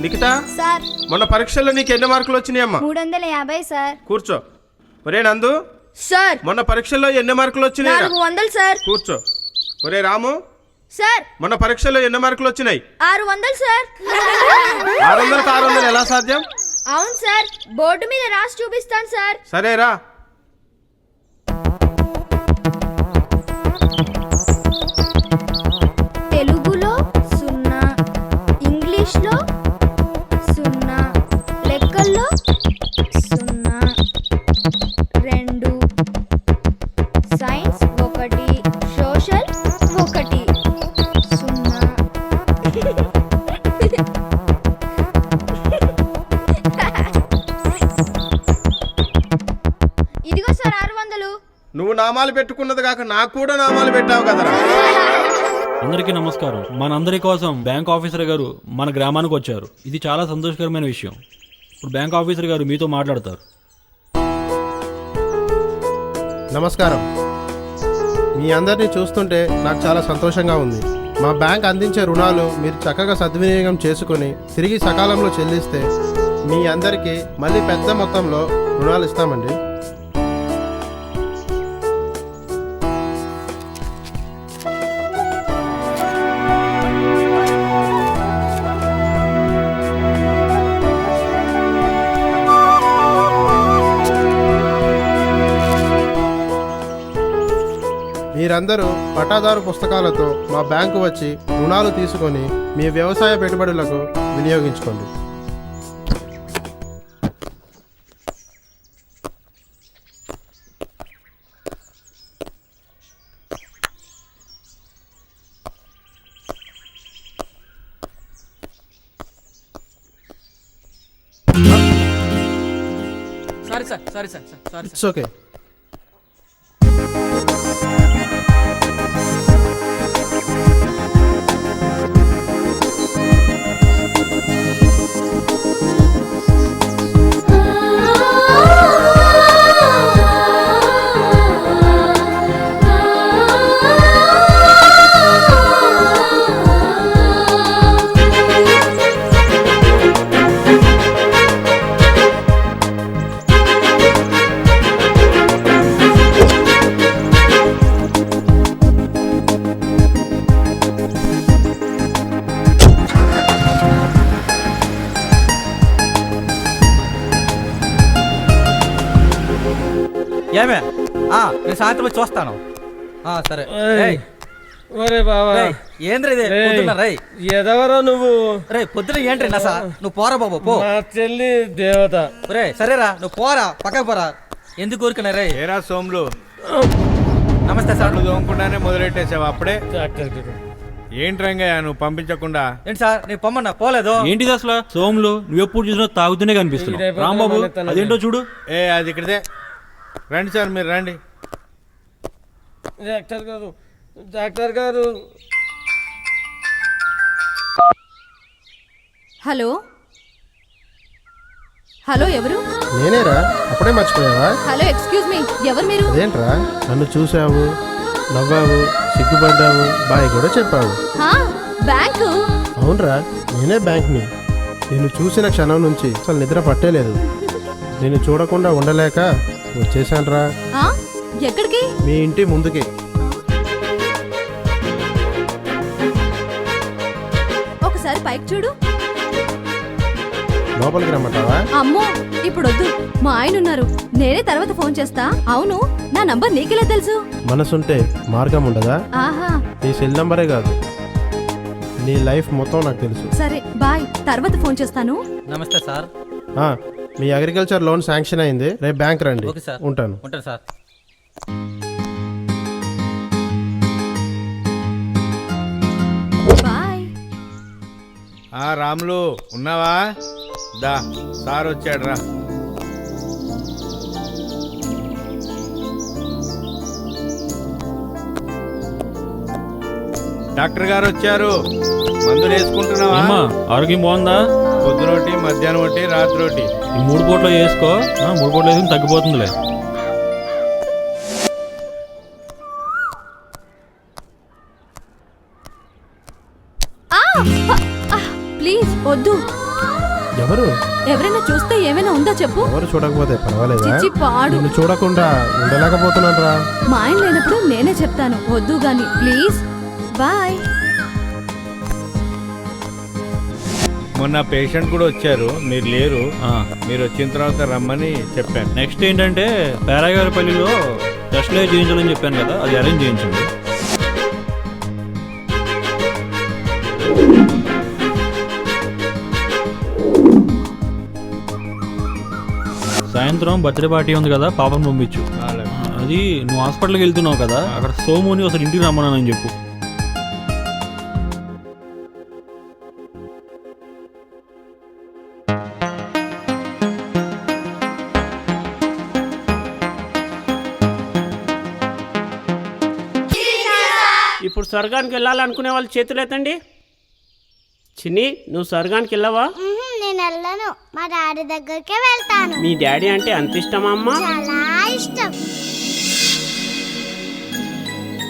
Nikhita sir మొన్న పరీక్షల్లో నీకు ఎన్ని మార్కులు వచ్చినాయమ్మా? 350 సార్. కూర్చో. ఒరే నందు సార్ మొన్న పరీక్షల్లో ఎన్ని మార్కులు వచ్చినాయి? 400 సార్. కూర్చో. ఒరే రాము సార్ మొన్న పరీక్షల్లో ఎన్ని మార్కులు వచ్చినాయి? 600 సార్. 600కి 600 ఎలా సాధ్యం? అవును సార్, బోర్డు మీద రాసి చూపిస్తాను సార్. సరేరా. తెలుగులో 0, ఇంగ్లీష్లో 0, లెక్కల్లో 0, 2, సైన్స్ 1, సోషల్ 1, 0. ఇదిగో సార్ 600. నువ్వు నామాలు పెట్టుకున్నది కాక నాకు కూడా నామాలు పెట్టావు కదరా. అందరికీ నమస్కారం. మనందరి కోసం బ్యాంక్ ఆఫీసర్ గారు మన గ్రామానికి వచ్చారు. ఇది చాలా సంతోషకరమైన విషయం. ఇప్పుడు బ్యాంక్ ఆఫీసర్ గారు మీతో మాట్లాడతారు. నమస్కారం. మీ అందరినీ చూస్తుంటే నాకు చాలా సంతోషంగా ఉంది. మా బ్యాంక్ అందించే రుణాలు మీరు చక్కగా సద్వినియోగం చేసుకుని తిరిగి సకాలంలో చెల్లిస్తే మీ అందరికీ మళ్ళీ పెద్ద మొత్తంలో రుణాలు ఇస్తామండి. మీరందరూ పట్టాదారు పుస్తకాలతో మా బ్యాంకు వచ్చి రుణాలు తీసుకొని మీ వ్యవసాయ పెట్టుబడులకు వినియోగించుకోండి. It's okay. ఏమే నేను సాయంత్రం వచ్చి చూస్తాను. సరే. ఏంద్ర ఎదవరా నువ్వు? రే పొద్దున ఏంట్రీ నసా? నువ్వు పోరా బాబు పో. మా చెల్లి దేవత. రే సరేరా నువ్వు పోరా, పక్కకు పోరా. ఎందుకు ఊరికన్నా రే? ఏరా సోములు, నమస్తే సార్. నువ్వు దోమకుండానే మొదలెట్టేసావు అప్పుడే? డాక్టర్ ఏంటి రంగయ్య నువ్వు పంపించకుండా? ఏంటి సార్ నేను పొమ్మన్నా పోలేదు? ఏంటిది అసలు? సోములు నువ్వు ఎప్పుడు చూసినా తాగుతూనే కనిపిస్తున్నావు. రాంబాబు అదేంటో చూడు. అది ఇక్కడే. రండి సార్, మీరు రండి. డాక్టర్ గారు. హలో హలో, ఎవరు? నేనేరా, అప్పుడే మర్చిపోయావా? హలో ఎక్స్క్యూజ్ మీ, ఎవరు మీరు? అదేంట్రా, నన్ను చూసావు, నవ్వావు, సిగ్గుపడ్డావు, బాయ్ కూడా చెప్పావు. బ్యాంకు? అవునరా, నేనే బ్యాంక్ని. నేను చూసిన క్షణం నుంచి అసలు నిద్ర పట్టేలేదు. నేను చూడకుండా ఉండలేక వచ్చేసానురా. ఎక్కడికి? మీ ఇంటి ముందుకి. ఒకసారి పైకి చూడు. లోపలికి రమ్మంటావా? అమ్మో ఇప్పుడు వద్దు, మా ఆయన ఉన్నారు. నేనే తర్వాత ఫోన్ చేస్తా. అవును, నా నంబర్ నీకెలా తెలుసు? మనసుంటే మార్గం ఉండదా? ఆహా, నీ సెల్ నంబరే కాదు, నీ లైఫ్ మొత్తం నాకు తెలుసు. సరే బాయ్, తర్వాత ఫోన్ చేస్తాను. నమస్తే సార్. మీ అగ్రికల్చర్ లోన్ శాంక్షన్ అయింది, రేపు బ్యాంక్ రండి. Okay sir. ఉంటాను. ఉంటాను సార్. బాయ్. రాములు ఉన్నావా? దా, సార్ వచ్చాడు రా. డాక్టర్ గారు వచ్చారు. మందులు వేసుకుంటున్నావా? ఆరోగ్యం బాగుందా? పొద్దునోటి, మధ్యాహ్నం ఒకటి, రాత్రి ఒకటి. ఈ 3 పూటలో వేసుకో. 3 పూటలు వేసుకుని తగ్గిపోతుందిలే. ప్లీజ్ వద్దు, ఎవరు ఎవరైనా చూస్తే ఏమైనా ఉందా చెప్పు. ఎవరు చూడకపోతే పర్వాలేదా? చిచ్చి పాడు. నిన్ను చూడకుండా ఉండలేకపోతున్నాను రా. మా ఆయన లేనప్పుడు నేనే చెప్తాను, వద్దు గాని ప్లీజ్. బాయ్. మొన్న పేషెంట్ కూడా వచ్చారు, మీరు లేరు. ఆ, మీరు వచ్చిన తర్వాత రమ్మని చెప్పాను. నెక్స్ట్ ఏంటంటే పేరాగారిపల్లిలో టెస్ట్లో చేయించాలని చెప్పాను కదా, అది అరేంజ్ చేయించండి. సాయంత్రం బర్త్డే పార్టీ ఉంది కదా, పాపను పంపించు. అది నువ్వు హాస్పిటల్కి వెళ్తున్నావు కదా, అక్కడ సోముని ఒకసారి ఇంటికి రమ్మన్నానని చెప్పు. ఇప్పుడు స్వర్గానికి వెళ్ళాలనుకునే వాళ్ళు చేతులు ఎత్తండి. చిన్ని, నువ్వు స్వర్గానికి వెళ్ళవా? నేను వెళ్ళను, మా డాడీ దగ్గరికే వెళ్తాను. మీ డాడీ అంటే అంత ఇష్టమా అమ్మా? చాలా ఇష్టం.